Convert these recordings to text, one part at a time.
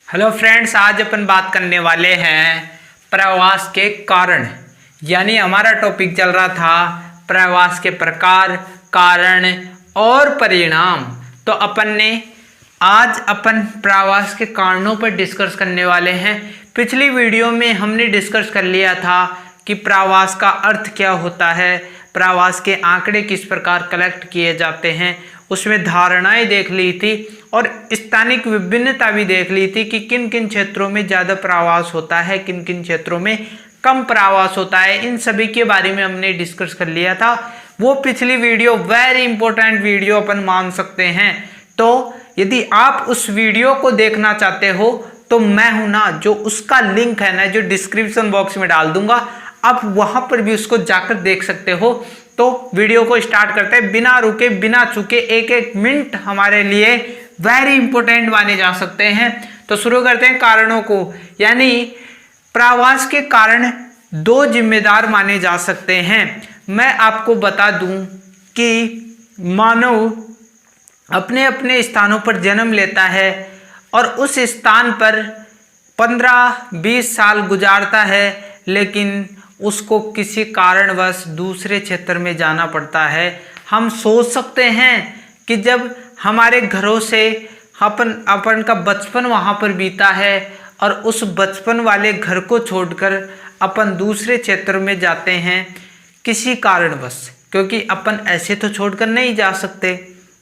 Hello friends, आज अपन बात करने वाले हैं प्रवास के कारण। यानी हमारा टॉपिक चल रहा था प्रवास के प्रकार, कारण और परिणाम। तो आज अपन प्रवास के कारणों पर डिस्कस करने वाले हैं। पिछली वीडियो में हमने डिस्कस कर लिया था कि प्रवास का अर्थ क्या होता है, प्रवास के आंकड़े किस प्रकार कलेक्ट किए जाते हैं, उसमें धारणाएं देख ली थी और स्थानिक विभिन्नता भी देख ली थी कि किन किन क्षेत्रों में ज़्यादा प्रवास होता है, किन किन क्षेत्रों में कम प्रवास होता है। इन सभी के बारे में हमने डिस्कस कर लिया था। वो पिछली वीडियो वेरी इंपॉर्टेंट वीडियो अपन मान सकते हैं। तो यदि आप उस वीडियो को देखना चाहते हो तो मैं हूं ना, जो उसका लिंक है ना, जो डिस्क्रिप्शन बॉक्स में डाल दूंगा, आप वहां पर भी उसको जाकर देख सकते हो। तो वीडियो को स्टार्ट करते हैं, बिना रुके बिना चूके। एक एक मिनट हमारे लिए वेरी इंपॉर्टेंट माने जा सकते हैं। तो शुरू करते हैं कारणों को। यानी प्रवास के कारण दो जिम्मेदार माने जा सकते हैं। मैं आपको बता दूं कि मानव अपने अपने स्थानों पर जन्म लेता है और उस स्थान पर 15-20 साल गुजारता है, लेकिन उसको किसी कारणवश दूसरे क्षेत्र में जाना पड़ता है। हम सोच सकते हैं कि जब हमारे घरों से अपन का बचपन वहाँ पर बीता है और उस बचपन वाले घर को छोड़कर अपन दूसरे क्षेत्र में जाते हैं किसी कारणवश, क्योंकि अपन ऐसे तो छोड़कर नहीं जा सकते,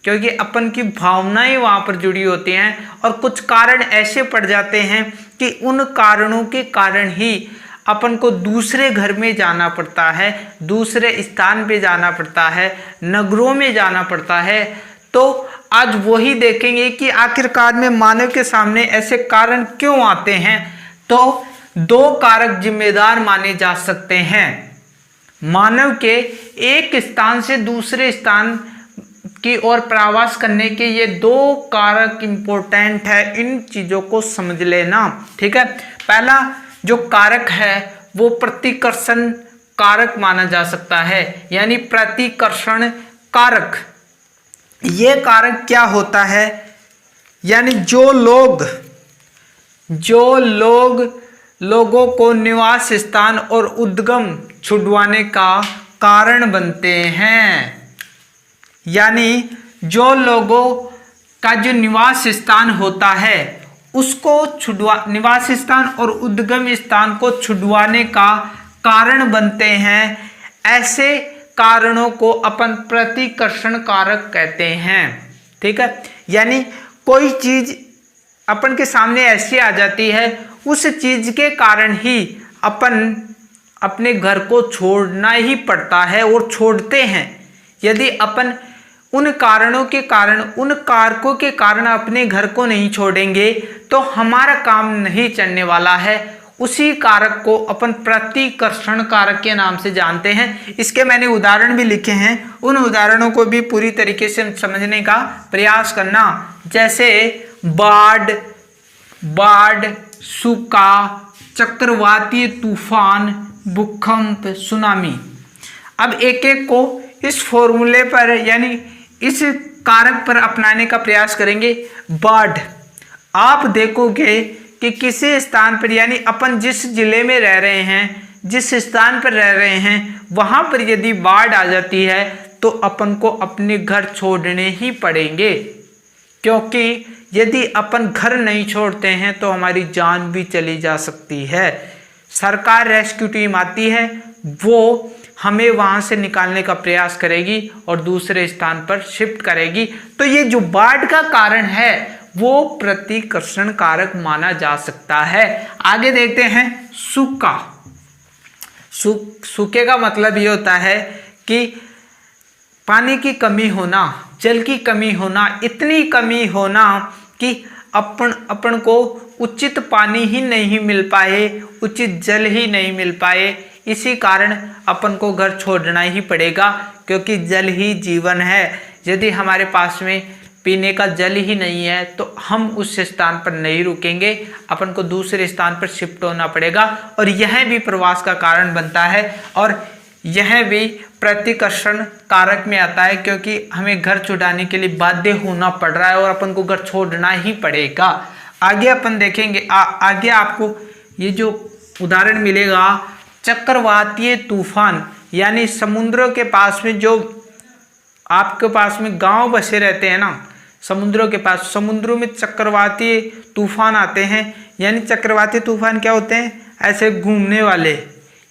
क्योंकि अपन की भावनाएं वहाँ पर जुड़ी होती हैं और कुछ कारण ऐसे पड़ जाते हैं कि उन कारणों के कारण ही अपन को दूसरे घर में जाना पड़ता है, दूसरे स्थान पे जाना पड़ता है, नगरों में जाना पड़ता है। तो आज वही देखेंगे कि आखिरकार में मानव के सामने ऐसे कारण क्यों आते हैं। तो दो कारक जिम्मेदार माने जा सकते हैं मानव के एक स्थान से दूसरे स्थान की ओर प्रवास करने के। ये दो कारक इंपॉर्टेंट है, इन चीजों को समझ लेना, ठीक है। पहला जो कारक है वो प्रतिकर्षण कारक माना जा सकता है। यानी प्रतिकर्षण कारक, ये कारक क्या होता है? यानी जो लोगों को निवास स्थान और उद्गम छुड़वाने का कारण बनते हैं। यानी जो लोगों का जो निवास स्थान होता है उसको निवास स्थान और उद्गम स्थान को छुड़वाने का कारण बनते हैं। ऐसे कारणों को अपन प्रतिकर्षण कारक कहते हैं, ठीक है। यानी कोई चीज अपन के सामने ऐसी आ जाती है, उस चीज के कारण ही अपन अपने घर को छोड़ना ही पड़ता है और छोड़ते हैं। यदि अपन उन कारणों के कारण, उन कारकों के कारण अपने घर को नहीं छोड़ेंगे तो हमारा काम नहीं चलने वाला है। उसी कारक को अपन प्रतिकर्षण कारक के नाम से जानते हैं। इसके मैंने उदाहरण भी लिखे हैं, उन उदाहरणों को भी पूरी तरीके से समझने का प्रयास करना। जैसे बाढ़, सूखा, चक्रवातीय तूफान, भूकंप, सुनामी। अब एक एक को इस फॉर्मूले पर यानी इस कारक पर अपनाने का प्रयास करेंगे। बाढ़, आप देखोगे कि किसी स्थान पर, यानी अपन जिस जिले में रह रहे हैं, जिस स्थान पर रह रहे हैं, वहां पर यदि बाढ़ आ जाती है तो अपन को अपने घर छोड़ने ही पड़ेंगे, क्योंकि यदि अपन घर नहीं छोड़ते हैं तो हमारी जान भी चली जा सकती है। सरकार रेस्क्यू टीम आती है, वो हमें वहां से निकालने का प्रयास करेगी और दूसरे स्थान पर शिफ्ट करेगी। तो ये जो बाढ़ का कारण है वो प्रतिकर्षण कारक माना जा सकता है। आगे देखते हैं सूखा। सूखे का मतलब ये होता है कि पानी की कमी होना, जल की कमी होना, इतनी कमी होना कि अपन को उचित पानी ही नहीं मिल पाए, उचित जल ही नहीं मिल पाए। इसी कारण अपन को घर छोड़ना ही पड़ेगा, क्योंकि जल ही जीवन है। यदि हमारे पास में पीने का जल ही नहीं है तो हम उस स्थान पर नहीं रुकेंगे, अपन को दूसरे स्थान पर शिफ्ट होना पड़ेगा। और यह भी प्रवास का कारण बनता है और यह भी प्रतिकर्षण कारक में आता है, क्योंकि हमें घर छुड़ाने के लिए बाध्य होना पड़ रहा है और अपन को घर छोड़ना ही पड़ेगा। आगे अपन देखेंगे आगे आपको ये जो उदाहरण मिलेगा, चक्रवातीय तूफान, यानी समुद्रों के पास में जो आपके पास में गांव बसे रहते हैं ना, समुद्रों के पास, समुद्रों में चक्रवातीय तूफान आते हैं। यानी चक्रवातीय तूफान क्या होते हैं, ऐसे घूमने वाले,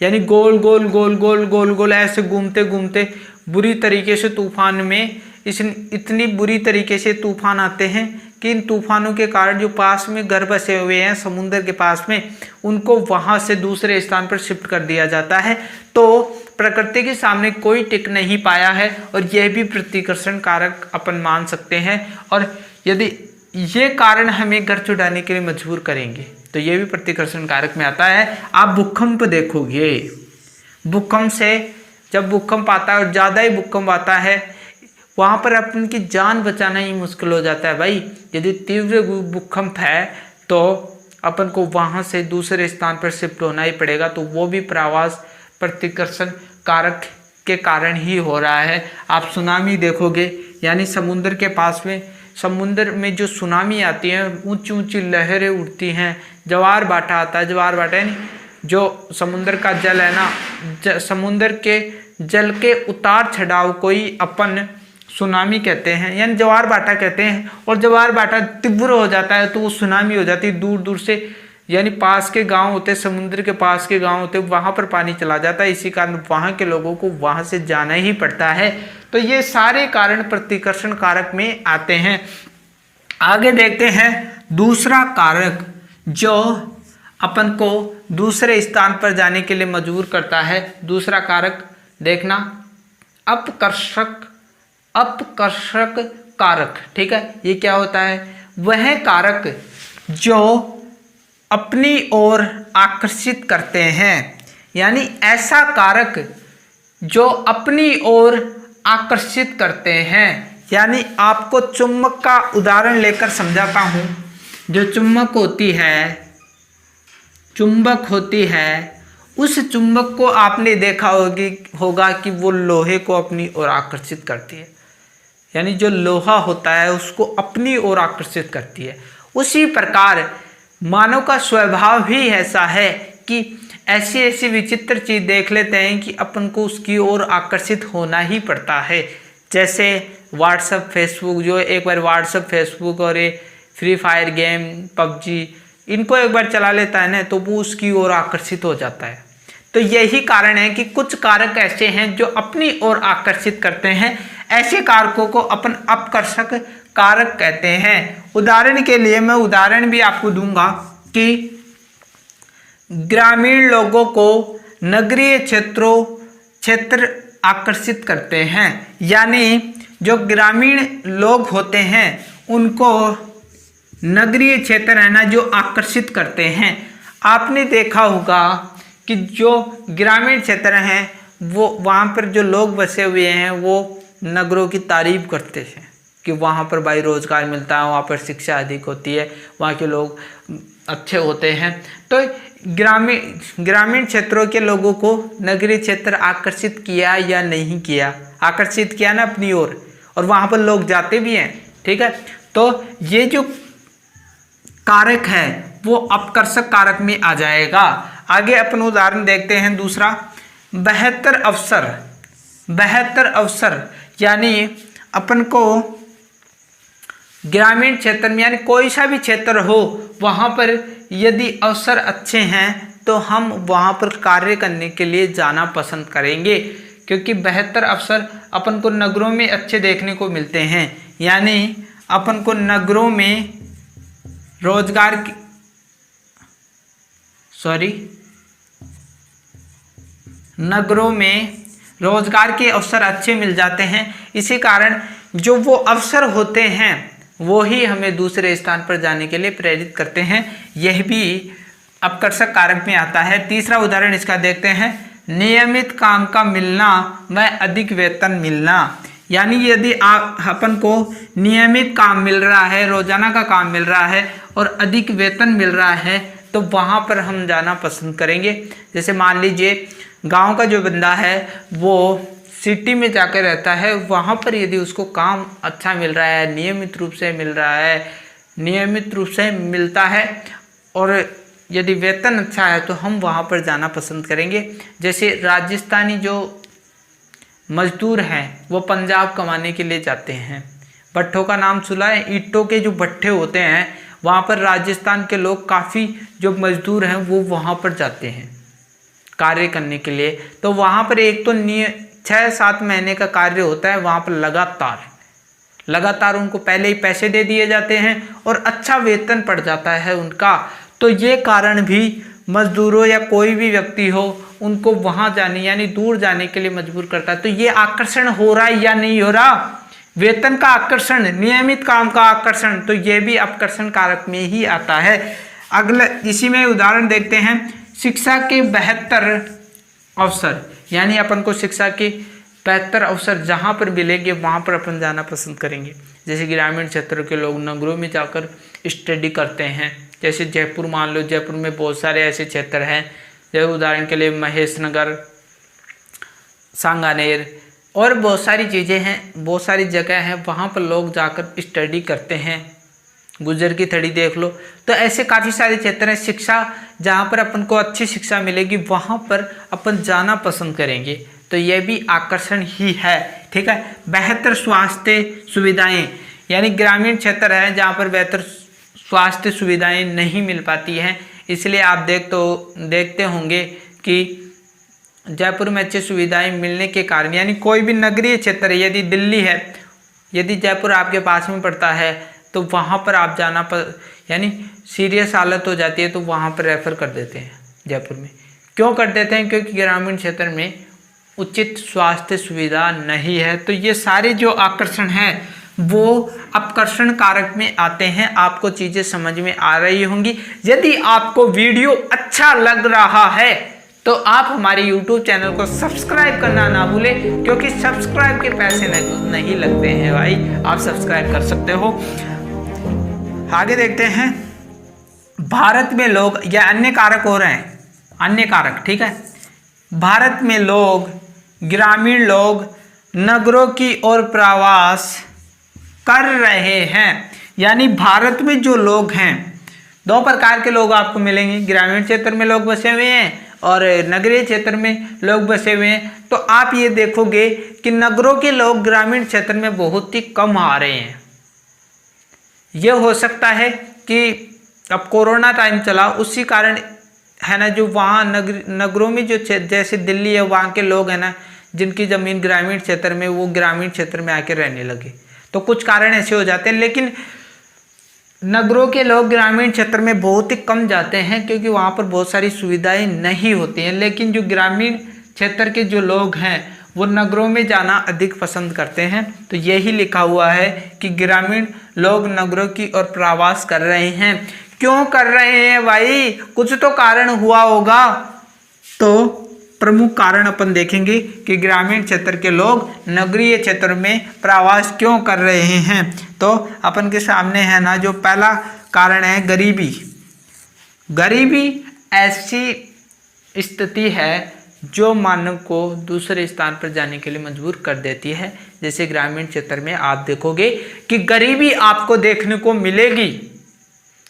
यानी गोल गोल गोल गोल गोल गोल ऐसे घूमते घूमते बुरी तरीके से तूफान में इतनी बुरी तरीके से तूफान आते हैं कि इन तूफानों के कारण जो पास में घर बसे हुए हैं समुद्र के पास में, उनको वहां से दूसरे स्थान पर शिफ्ट कर दिया जाता है। तो प्रकृति के सामने कोई टिक नहीं पाया है और यह भी प्रतिकर्षण कारक अपन मान सकते हैं। और यदि ये कारण हमें घर छुड़ाने के लिए मजबूर करेंगे तो ये भी प्रतिकर्षण कारक में आता है। आप भूकंप देखोगे, भूकंप से जब भूकंप आता है और ज़्यादा ही भूकंप आता है, वहाँ पर अपन की जान बचाना ही मुश्किल हो जाता है भाई। यदि तीव्र भूकंप है तो अपन को वहाँ से दूसरे स्थान पर शिफ्ट होना ही पड़ेगा, तो वो भी प्रवास प्रतिकर्षण कारक के कारण ही हो रहा है। आप सुनामी देखोगे, यानी समुद्र के पास में, समुद्र में जो सुनामी आती है, ऊंची ऊंची लहरें उठती हैं, ज्वार भाटा आता है। ज्वार भाटा यानी जो समुद्र का जल है ना, समुद्र के जल के उतार चढ़ाव को ही अपन सुनामी कहते हैं, यानी ज्वार भाटा कहते हैं। और ज्वार भाटा तीव्र हो जाता है तो वो सुनामी हो जाती है। दूर दूर से, यानी पास के गांव होते, समुद्र के पास के गांव होते, वहां पर पानी चला जाता है। इसी कारण वहां के लोगों को वहां से जाना ही पड़ता है। तो ये सारे कारण प्रतिकर्षण कारक में आते हैं। आगे देखते हैं दूसरा कारक जो अपन को दूसरे स्थान पर जाने के लिए मजबूर करता है। दूसरा कारक देखना, अपकर्षक कारक। ठीक है, ये क्या होता है, वह कारक जो अपनी ओर आकर्षित करते हैं, यानी ऐसा कारक जो अपनी ओर आकर्षित करते हैं। यानी आपको चुंबक का उदाहरण लेकर समझाता हूं। जो चुंबक होती है, उस चुंबक को आपने देखा होगा कि वो लोहे को अपनी ओर आकर्षित करती है, यानी जो लोहा होता है उसको अपनी ओर आकर्षित करती है। उसी प्रकार मानव का स्वभाव भी ऐसा है कि ऐसी ऐसी विचित्र चीज देख लेते हैं कि अपन को उसकी ओर आकर्षित होना ही पड़ता है। जैसे व्हाट्सएप, फेसबुक, जो एक बार व्हाट्सएप, फेसबुक और ये फ्री फायर गेम, पबजी, इनको एक बार चला लेता है ना तो वो उसकी ओर आकर्षित हो जाता है। तो यही कारण है कि कुछ कारक ऐसे हैं जो अपनी ओर आकर्षित करते हैं। ऐसे कारकों को अपन अपकर्षक कारक कहते हैं। उदाहरण के लिए मैं उदाहरण भी आपको दूंगा कि ग्रामीण लोगों को नगरीय क्षेत्र आकर्षित करते हैं। यानी जो ग्रामीण लोग होते हैं उनको नगरीय क्षेत्र है ना जो आकर्षित करते हैं। आपने देखा होगा कि जो ग्रामीण क्षेत्र हैं वो वहाँ पर जो लोग बसे हुए हैं वो नगरों की तारीफ करते हैं कि वहाँ पर भाई रोजगार मिलता है, वहाँ पर शिक्षा अधिक होती है, वहाँ के लोग अच्छे होते हैं। तो ग्रामीण क्षेत्रों के लोगों को नगरीय क्षेत्र आकर्षित किया या नहीं किया, आकर्षित किया ना अपनी ओर, और वहाँ पर लोग जाते भी हैं। ठीक है, तो ये जो कारक है वो अपकर्षक कारक में आ जाएगा। आगे अपन उदाहरण देखते हैं दूसरा, बेहतर अवसर, यानी अपन को ग्रामीण क्षेत्र में, यानी कोई सा भी क्षेत्र हो, वहाँ पर यदि अवसर अच्छे हैं तो हम वहाँ पर कार्य करने के लिए जाना पसंद करेंगे, क्योंकि बेहतर अवसर अपन को नगरों में अच्छे देखने को मिलते हैं। यानी अपन को नगरों में रोजगार के अवसर अच्छे मिल जाते हैं। इसी कारण जो वो अवसर होते हैं वो ही हमें दूसरे स्थान पर जाने के लिए प्रेरित करते हैं। यह भी अपकर्षक कारक में आता है। तीसरा उदाहरण इसका देखते हैं, नियमित काम का मिलना व अधिक वेतन मिलना। यानी यदि अपन को नियमित काम मिल रहा है, रोजाना का काम मिल रहा है और अधिक वेतन मिल रहा है तो वहाँ पर हम जाना पसंद करेंगे। जैसे मान लीजिए गांव का जो बंदा है वो सिटी में जाकर रहता है, वहाँ पर यदि उसको काम अच्छा मिल रहा है, नियमित रूप से मिल रहा है, नियमित रूप से मिलता है और यदि वेतन अच्छा है तो हम वहाँ पर जाना पसंद करेंगे। जैसे राजस्थानी जो मजदूर हैं वो पंजाब कमाने के लिए जाते हैं। भट्ठों का नाम सुना है, ईंटों के जो भट्ठे होते हैं वहाँ पर राजस्थान के लोग काफ़ी जो मजदूर हैं वो वहाँ पर जाते हैं कार्य करने के लिए। तो वहाँ पर एक तो 6-7 महीने का कार्य होता है, वहाँ पर लगातार उनको पहले ही पैसे दे दिए जाते हैं और अच्छा वेतन पड़ जाता है उनका। तो ये कारण भी मजदूरों या कोई भी व्यक्ति हो उनको वहाँ जाने यानी दूर जाने के लिए मजबूर करता है। तो ये आकर्षण हो रहा है या नहीं हो रहा, वेतन का आकर्षण, नियमित काम का आकर्षण, तो ये भी आकर्षण कारक में ही आता है। अगला इसी में उदाहरण देखते हैं, शिक्षा के बेहतर अवसर, यानी अपन को शिक्षा के बेहतर अवसर जहाँ पर मिलेंगे वहाँ पर अपन जाना पसंद करेंगे। जैसे ग्रामीण क्षेत्र के लोग नगरों में जाकर स्टडी करते हैं। जैसे जयपुर मान लो, जयपुर में बहुत सारे ऐसे क्षेत्र हैं, जैसे उदाहरण के लिए महेश नगर, सांगानेर और बहुत सारी चीज़ें हैं, बहुत सारी जगह हैं, वहाँ पर लोग जाकर स्टडी करते हैं। गुजर की थड़ी देख लो। तो ऐसे काफ़ी सारे क्षेत्र हैं, शिक्षा जहाँ पर अपन को अच्छी शिक्षा मिलेगी वहाँ पर अपन जाना पसंद करेंगे। तो ये भी आकर्षण ही है, ठीक है। बेहतर स्वास्थ्य सुविधाएं, यानी ग्रामीण क्षेत्र है जहाँ पर बेहतर स्वास्थ्य सुविधाएं नहीं मिल पाती हैं, इसलिए आप देखते होंगे कि जयपुर में अच्छी सुविधाएं मिलने के कारण, यानी कोई भी नगरीय क्षेत्र है, यदि दिल्ली है, यदि जयपुर आपके पास में पड़ता है तो वहाँ पर आप जाना यानी सीरियस हालत हो जाती है तो वहाँ पर रेफ़र कर देते हैं जयपुर में। क्यों कर देते हैं? क्योंकि ग्रामीण क्षेत्र में उचित स्वास्थ्य सुविधा नहीं है। तो ये सारे जो आकर्षण हैं वो आकर्षण कारक में आते हैं। आपको चीज़ें समझ में आ रही होंगी। यदि आपको वीडियो अच्छा लग रहा है तो आप हमारे YouTube चैनल को सब्सक्राइब करना ना भूलें, क्योंकि सब्सक्राइब के पैसे नहीं लगते हैं भाई, आप सब्सक्राइब कर सकते हो। आगे देखते हैं, भारत में लोग, या अन्य कारक हो रहे हैं, अन्य कारक, ठीक है। भारत में लोग, ग्रामीण लोग नगरों की ओर प्रवास कर रहे हैं। यानी भारत में जो लोग हैं, दो प्रकार के लोग आपको मिलेंगे, ग्रामीण क्षेत्र में लोग बसे हुए हैं और नगरीय क्षेत्र में लोग बसे हुए हैं। तो आप ये देखोगे कि नगरों के लोग ग्रामीण क्षेत्र में बहुत ही कम आ रहे हैं। ये हो सकता है कि अब कोरोना टाइम चला उसी कारण है ना, जो वहाँ नगरों में जो जैसे दिल्ली है वहाँ के लोग हैं ना, जिनकी ज़मीन ग्रामीण क्षेत्र में, वो ग्रामीण क्षेत्र में आके रहने लगे। तो कुछ कारण ऐसे हो जाते हैं, लेकिन नगरों के लोग ग्रामीण क्षेत्र में बहुत ही कम जाते हैं क्योंकि वहाँ पर बहुत सारी सुविधाएं नहीं होती हैं। लेकिन जो ग्रामीण क्षेत्र के जो लोग हैं वो नगरों में जाना अधिक पसंद करते हैं। तो यही लिखा हुआ है कि ग्रामीण लोग नगरों की ओर प्रवास कर रहे हैं। क्यों कर रहे हैं भाई? कुछ तो कारण हुआ होगा। तो प्रमुख कारण अपन देखेंगे कि ग्रामीण क्षेत्र के लोग नगरीय क्षेत्र में प्रवास क्यों कर रहे हैं। तो अपन के सामने है ना, जो पहला कारण है गरीबी। गरीबी ऐसी स्थिति है जो मानव को दूसरे स्थान पर जाने के लिए मजबूर कर देती है। जैसे ग्रामीण क्षेत्र में आप देखोगे कि गरीबी आपको देखने को मिलेगी।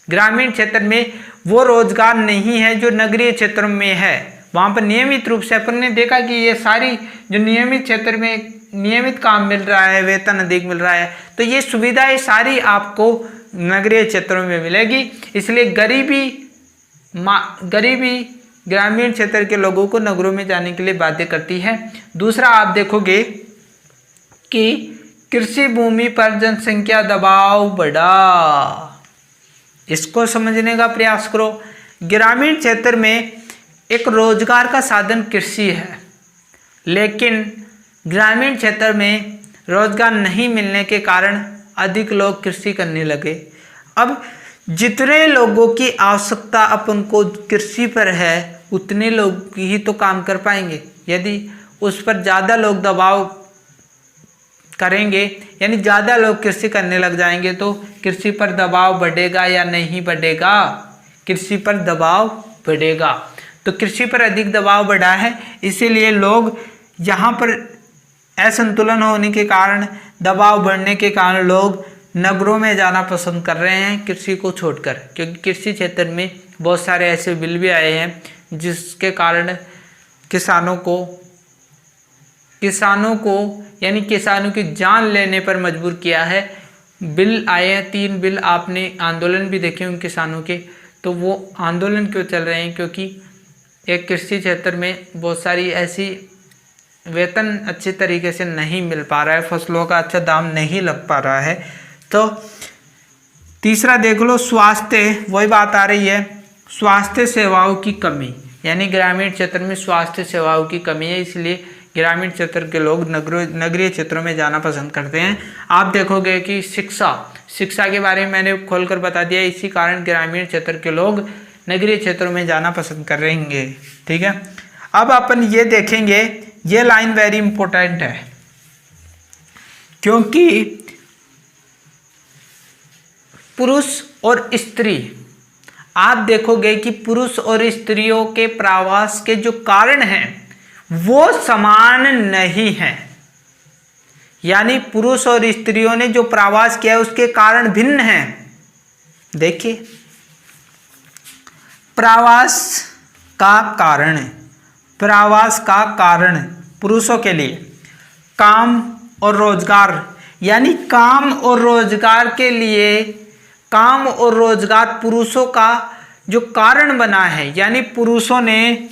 ग्रामीण क्षेत्र में वो रोजगार नहीं है जो नगरीय क्षेत्र में है। वहाँ पर नियमित रूप से अपन ने देखा कि ये सारी जो नियमित क्षेत्र में नियमित काम मिल रहा है, वेतन अधिक मिल रहा है, तो ये सुविधाएं सारी आपको नगरीय क्षेत्रों में मिलेगी। इसलिए गरीबी ग्रामीण क्षेत्र के लोगों को नगरों में जाने के लिए बाध्य करती है। दूसरा आप देखोगे कि कृषि भूमि पर जनसंख्या दबाव बढ़ा। इसको समझने का प्रयास करो। ग्रामीण क्षेत्र में एक रोजगार का साधन कृषि है, लेकिन ग्रामीण क्षेत्र में रोजगार नहीं मिलने के कारण अधिक लोग कृषि करने लगे। अब जितने लोगों की आवश्यकता अपन को कृषि पर है उतने लोग ही तो काम कर पाएंगे। यदि उस पर ज़्यादा लोग दबाव करेंगे, यानी ज़्यादा लोग कृषि करने लग जाएंगे, तो कृषि पर दबाव बढ़ेगा या नहीं बढ़ेगा? कृषि पर दबाव बढ़ेगा। तो कृषि पर अधिक दबाव बढ़ा है, इसीलिए लोग यहाँ पर असंतुलन होने के कारण, दबाव बढ़ने के कारण लोग नगरों में जाना पसंद कर रहे हैं कृषि को छोड़कर, क्योंकि कृषि क्षेत्र में बहुत सारे ऐसे बिल भी आए हैं जिसके कारण किसानों को यानी किसानों की जान लेने पर मजबूर किया है। बिल आए हैं 3 बिल, आपने आंदोलन भी देखे होंगे किसानों के। तो वो आंदोलन क्यों चल रहे हैं? क्योंकि एक कृषि क्षेत्र में बहुत सारी ऐसी वेतन अच्छे तरीके से नहीं मिल पा रहा है, फसलों का अच्छा दाम नहीं लग पा रहा है। तो तीसरा देख लो, स्वास्थ्य, वही बात आ रही है, स्वास्थ्य सेवाओं की कमी, यानी ग्रामीण क्षेत्र में स्वास्थ्य सेवाओं की कमी है, इसलिए ग्रामीण क्षेत्र के लोग नगरीय क्षेत्रों में जाना पसंद करते हैं। आप देखोगे कि शिक्षा के बारे में मैंने खोलकर बता दिया, इसी कारण ग्रामीण क्षेत्र के लोग नगरीय क्षेत्रों में जाना पसंद कर रहे होंगे। ठीक है, अब अपन ये देखेंगे, ये लाइन वेरी इंपॉर्टेंट है, क्योंकि पुरुष और स्त्री, आप देखोगे कि पुरुष और स्त्रियों के प्रवास के जो कारण हैं वो समान नहीं है, यानी पुरुष और स्त्रियों ने जो प्रवास किया है उसके कारण भिन्न हैं। देखिए, प्रवास का कारण पुरुषों के लिए काम और रोजगार, यानी काम और रोजगार पुरुषों का जो कारण बना है, यानी पुरुषों ने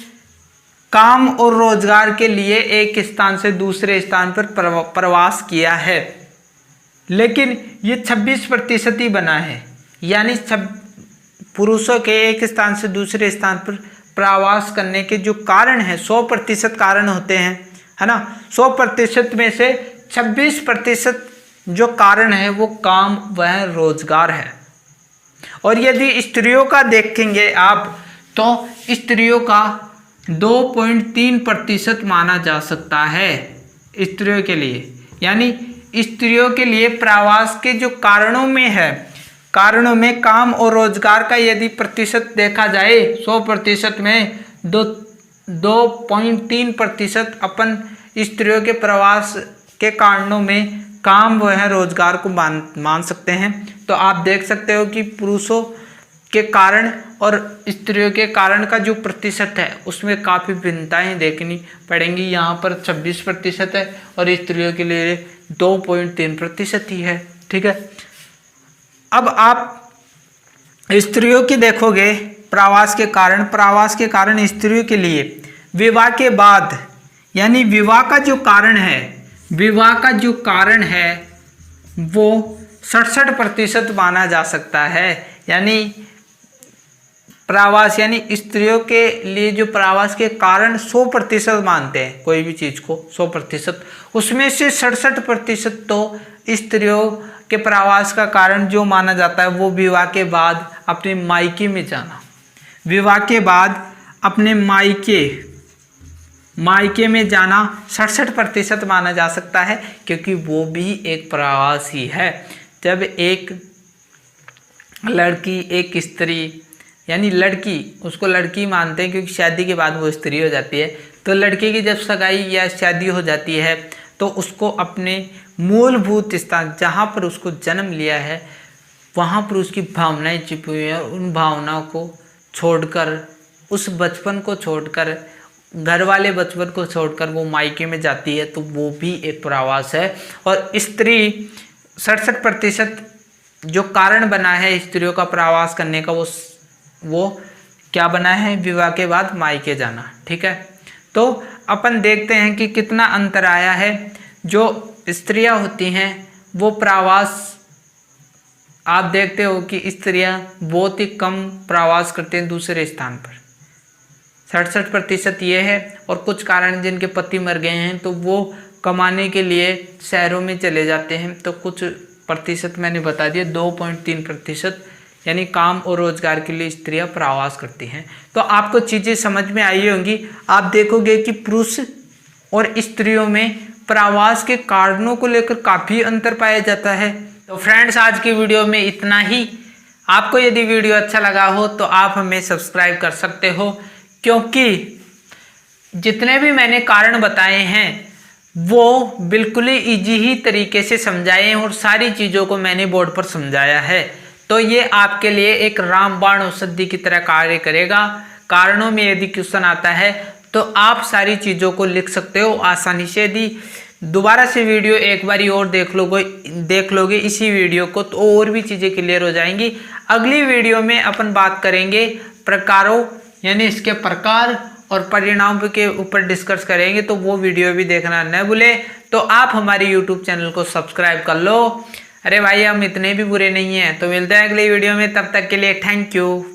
काम और रोजगार के लिए एक स्थान से दूसरे स्थान पर प्रवास किया है, लेकिन ये 26% ही बना है, यानी पुरुषों के एक स्थान से दूसरे स्थान पर प्रवास करने के जो कारण है 100% कारण होते हैं, है ना। 100% में से 26% जो कारण है वो काम वह रोजगार है। और यदि स्त्रियों का देखेंगे आप, तो स्त्रियों का 2.3% माना जा सकता है स्त्रियों के लिए, यानी स्त्रियों के लिए प्रवास के जो कारणों में काम और रोजगार का यदि प्रतिशत देखा जाए 100% में 2.3% अपन स्त्रियों के प्रवास के कारणों में काम वह रोजगार को मान सकते हैं। तो आप देख सकते हो कि पुरुषों के कारण और स्त्रियों के कारण का जो प्रतिशत है उसमें काफ़ी भिन्नताएं देखनी पड़ेंगी। यहाँ पर 26% है और स्त्रियों के लिए 2.3% ही है। ठीक है, अब आप स्त्रियों की देखोगे प्रवास के कारण स्त्रियों के लिए विवाह के बाद, यानी विवाह का जो कारण है वो 67% माना जा सकता है। यानी प्रवास, यानी स्त्रियों के लिए जो प्रवास के कारण 100% मानते हैं कोई भी चीज़ को 100%, उसमें से 67% तो स्त्रियों के प्रवास का कारण जो माना जाता है वो विवाह के बाद अपने मायके में जाना, विवाह के बाद अपने मायके में जाना 67% माना जा सकता है, क्योंकि वो भी एक प्रवास ही है। जब एक लड़की, एक स्त्री, यानी लड़की, उसको लड़की मानते हैं क्योंकि शादी के बाद वो स्त्री हो जाती है, तो लड़के की जब सगाई या शादी हो जाती है तो उसको अपने मूलभूत स्थान जहाँ पर उसको जन्म लिया है वहाँ पर उसकी भावनाएं छिपी हुई हैं, उन भावनाओं को छोड़कर, उस बचपन को छोड़कर, घर वाले बचपन को छोड़कर वो मायके में जाती है, तो वो भी एक प्रवास है। और स्त्री 67% जो कारण बना है स्त्रियों का प्रवास करने का वो क्या बना है, विवाह के बाद मायके जाना। ठीक है, तो अपन देखते हैं कि कितना अंतर आया है। जो स्त्रियां होती हैं वो प्रवास, आप देखते हो कि स्त्रियां बहुत ही कम प्रवास करते हैं दूसरे स्थान पर, 67% ये है। और कुछ कारण जिनके पति मर गए हैं तो वो कमाने के लिए शहरों में चले जाते हैं, तो कुछ प्रतिशत मैंने बता दिया, 2.3%, यानी काम और रोजगार के लिए स्त्रियां प्रवास करती हैं। तो आपको चीज़ें समझ में आई होंगी। आप देखोगे कि पुरुष और स्त्रियों में प्रवास के कारणों को लेकर काफ़ी अंतर पाया जाता है। तो फ्रेंड्स, आज की वीडियो में इतना ही। आपको यदि वीडियो अच्छा लगा हो तो आप हमें सब्सक्राइब कर सकते हो, क्योंकि जितने भी मैंने कारण बताए हैं वो बिल्कुल ही इजी ही तरीके से समझाए हैं और सारी चीज़ों को मैंने बोर्ड पर समझाया है। तो ये आपके लिए एक रामबाण औषधि की तरह कार्य करेगा। कारणों में यदि क्वेश्चन आता है तो आप सारी चीज़ों को लिख सकते हो आसानी से। यदि दोबारा से वीडियो एक बारी और देख लोगे इसी वीडियो को, तो और भी चीज़ें क्लियर हो जाएंगी। अगली वीडियो में अपन बात करेंगे प्रकारों, यानी इसके प्रकार और परिणाम के ऊपर डिस्कस करेंगे, तो वो वीडियो भी देखना न भूले। तो आप हमारे यूट्यूब चैनल को सब्सक्राइब कर लो। अरे भाई हम इतने भी बुरे नहीं हैं। तो मिलते हैं अगली वीडियो में, तब तक के लिए थैंक यू।